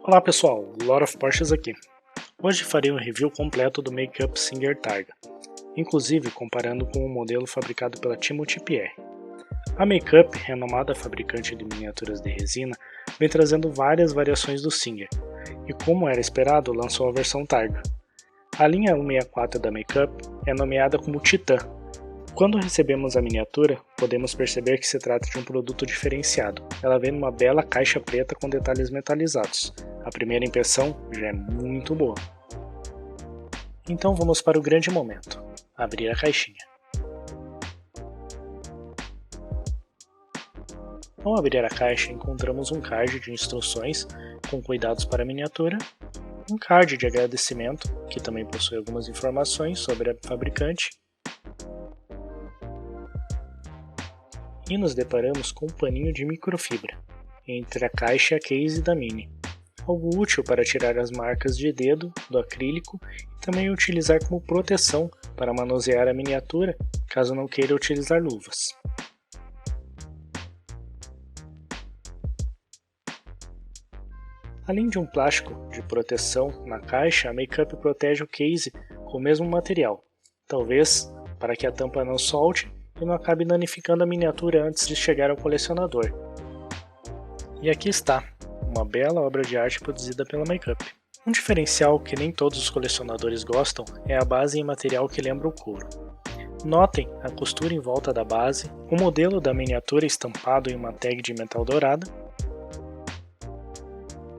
Olá pessoal, Lot of Porsches aqui. Hoje farei um review completo do Make-up Singer Targa, inclusive comparando com o modelo fabricado pela Timothy PR. A Make-up, renomada fabricante de miniaturas de resina, vem trazendo várias variações do Singer, e como era esperado, lançou a versão Targa. A linha 164 da Make-up é nomeada como Titan. Quando recebemos a miniatura, podemos perceber que se trata de um produto diferenciado. Ela vem numa bela caixa preta com detalhes metalizados. A primeira impressão já é muito boa. Então vamos para o grande momento, abrir a caixinha. Ao abrir a caixa, encontramos um card de instruções com cuidados para a miniatura, um card de agradecimento, que também possui algumas informações sobre a fabricante, e nos deparamos com um paninho de microfibra, entre a caixa e a case da Mini. Algo útil para tirar as marcas de dedo do acrílico e também utilizar como proteção para manusear a miniatura caso não queira utilizar luvas. Além de um plástico de proteção na caixa, a Make-up protege o case com o mesmo material, talvez para que a tampa não solte e não acabe danificando a miniatura antes de chegar ao colecionador. E aqui está, uma bela obra de arte produzida pela Make-up. Um diferencial que nem todos os colecionadores gostam é a base em material que lembra o couro. Notem a costura em volta da base, o modelo da miniatura estampado em uma tag de metal dourada,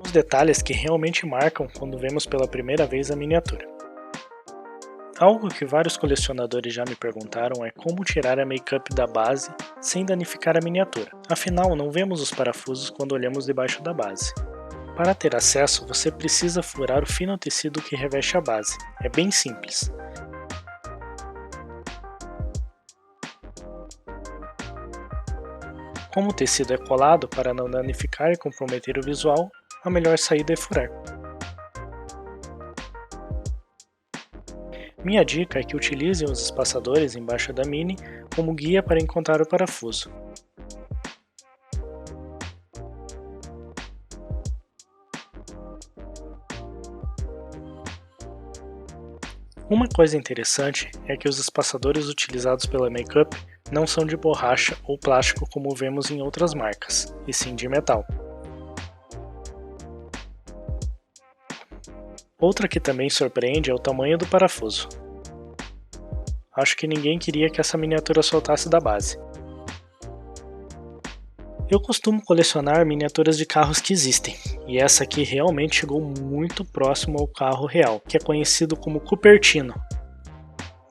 os detalhes que realmente marcam quando vemos pela primeira vez a miniatura. Algo que vários colecionadores já me perguntaram é como tirar a Make-up da base sem danificar a miniatura. Afinal, não vemos os parafusos quando olhamos debaixo da base. Para ter acesso, você precisa furar o fino tecido que reveste a base. É bem simples. Como o tecido é colado para não danificar e comprometer o visual, a melhor saída é furar. Minha dica é que utilizem os espaçadores embaixo da Mini como guia para encontrar o parafuso. Uma coisa interessante é que os espaçadores utilizados pela Make-up não são de borracha ou plástico como vemos em outras marcas, e sim de metal. Outra que também surpreende é o tamanho do parafuso. Acho que ninguém queria que essa miniatura soltasse da base. Eu costumo colecionar miniaturas de carros que existem, e essa aqui realmente chegou muito próximo ao carro real, que é conhecido como Cupertino.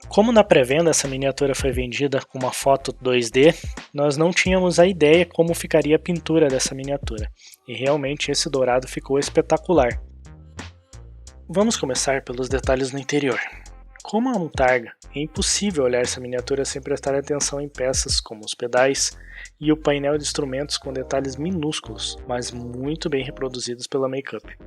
Como na pré-venda essa miniatura foi vendida com uma foto 2D, nós não tínhamos a ideia como ficaria a pintura dessa miniatura, e realmente esse dourado ficou espetacular. Vamos começar pelos detalhes no interior. Como é um Targa, é impossível olhar essa miniatura sem prestar atenção em peças como os pedais e o painel de instrumentos com detalhes minúsculos, mas muito bem reproduzidos pela Make-up.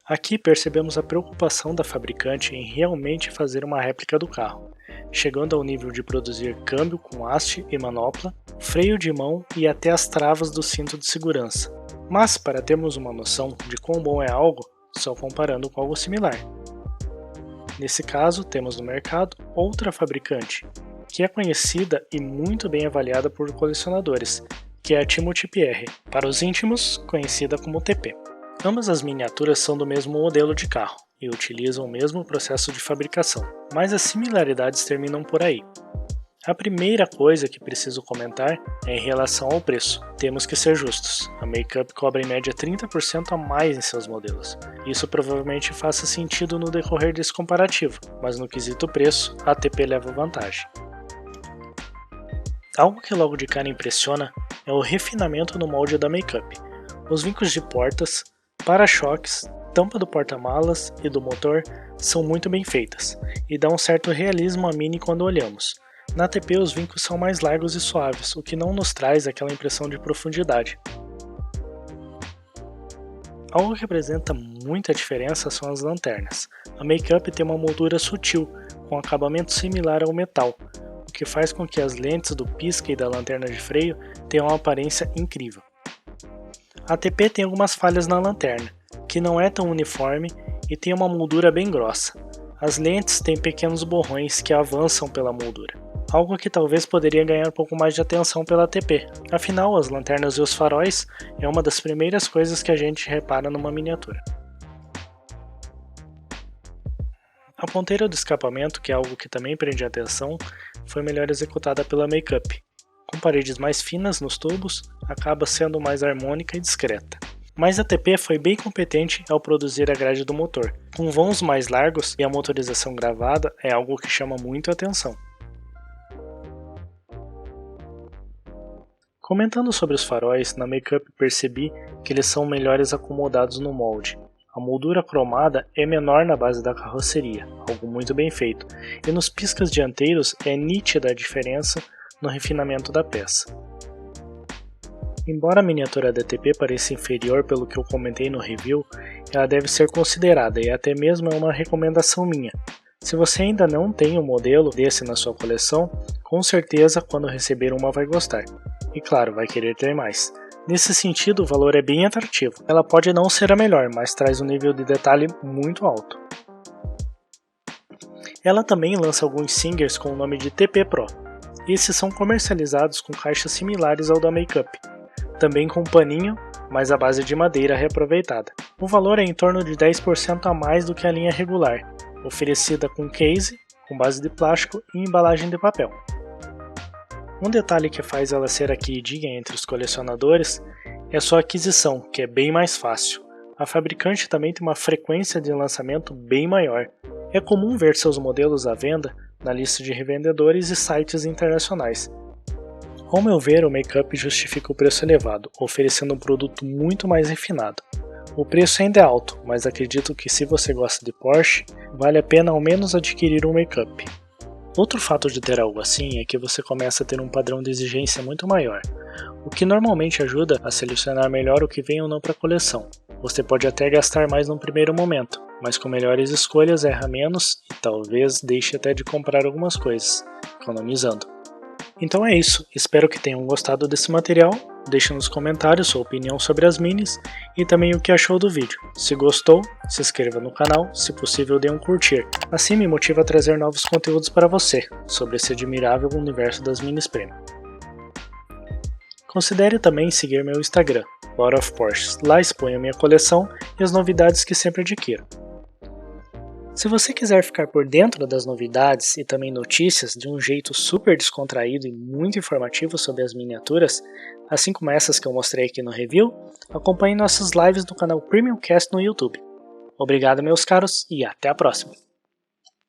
Aqui percebemos a preocupação da fabricante em realmente fazer uma réplica do carro, chegando ao nível de produzir câmbio com haste e manopla, freio de mão e até as travas do cinto de segurança. Mas para termos uma noção de quão bom é algo, só comparando com algo similar. Nesse caso, temos no mercado outra fabricante, que é conhecida e muito bem avaliada por colecionadores, que é a Timothy PR, para os íntimos, conhecida como TP. Ambas as miniaturas são do mesmo modelo de carro e utilizam o mesmo processo de fabricação, mas as similaridades terminam por aí. A primeira coisa que preciso comentar é em relação ao preço. Temos que ser justos, a Make-up cobra em média 30% a mais em seus modelos. Isso provavelmente faça sentido no decorrer desse comparativo, mas no quesito preço, a TP leva vantagem. Algo que logo de cara impressiona é o refinamento no molde da Make-up. Os vincos de portas, para-choques, tampa do porta-malas e do motor são muito bem feitas, e dá um certo realismo à Mini quando olhamos. Na TP os vincos são mais largos e suaves, o que não nos traz aquela impressão de profundidade. Algo que apresenta muita diferença são as lanternas. A Make-up tem uma moldura sutil, com acabamento similar ao metal, o que faz com que as lentes do pisca e da lanterna de freio tenham uma aparência incrível. A TP tem algumas falhas na lanterna, que não é tão uniforme e tem uma moldura bem grossa. As lentes têm pequenos borrões que avançam pela moldura, algo que talvez poderia ganhar um pouco mais de atenção pela ATP. Afinal, as lanternas e os faróis é uma das primeiras coisas que a gente repara numa miniatura. A ponteira do escapamento, que é algo que também prende a atenção, foi melhor executada pela Makeup. Com paredes mais finas nos tubos, acaba sendo mais harmônica e discreta. Mas a ATP foi bem competente ao produzir a grade do motor. Com vãos mais largos e a motorização gravada é algo que chama muito a atenção. Comentando sobre os faróis, na Makeup percebi que eles são melhores acomodados no molde. A moldura cromada é menor na base da carroceria, algo muito bem feito, e nos piscas dianteiros é nítida a diferença no refinamento da peça. Embora a miniatura da ATP pareça inferior pelo que eu comentei no review, ela deve ser considerada e até mesmo é uma recomendação minha. Se você ainda não tem um modelo desse na sua coleção, com certeza quando receber uma vai gostar. E claro, vai querer ter mais. Nesse sentido, o valor é bem atrativo. Ela pode não ser a melhor, mas traz um nível de detalhe muito alto. Ela também lança alguns singers com o nome de TP Pro. Esses são comercializados com caixas similares ao da Makeup, também com paninho, mas à base de madeira reaproveitada. O valor é em torno de 10% a mais do que a linha regular, oferecida com case, com base de plástico e embalagem de papel. Um detalhe que faz ela ser a queridinha entre os colecionadores é sua aquisição, que é bem mais fácil. A fabricante também tem uma frequência de lançamento bem maior. É comum ver seus modelos à venda na lista de revendedores e sites internacionais. Ao meu ver, o Makeup justifica o preço elevado, oferecendo um produto muito mais refinado. O preço ainda é alto, mas acredito que se você gosta de Porsche, vale a pena ao menos adquirir um Makeup. Outro fato de ter algo assim é que você começa a ter um padrão de exigência muito maior, o que normalmente ajuda a selecionar melhor o que vem ou não para a coleção. Você pode até gastar mais num primeiro momento, mas com melhores escolhas erra menos e talvez deixe até de comprar algumas coisas, economizando. Então é isso, espero que tenham gostado desse material, deixe nos comentários sua opinião sobre as minis e também o que achou do vídeo. Se gostou, se inscreva no canal, se possível dê um curtir, assim me motiva a trazer novos conteúdos para você, sobre esse admirável universo das minis premium. Considere também seguir meu Instagram, Lord of Porsches, lá exponho minha coleção e as novidades que sempre adquiro. Se você quiser ficar por dentro das novidades e também notícias de um jeito super descontraído e muito informativo sobre as miniaturas, assim como essas que eu mostrei aqui no review, acompanhe nossas lives no canal Premium Cast no YouTube. Obrigado meus caros e até a próxima!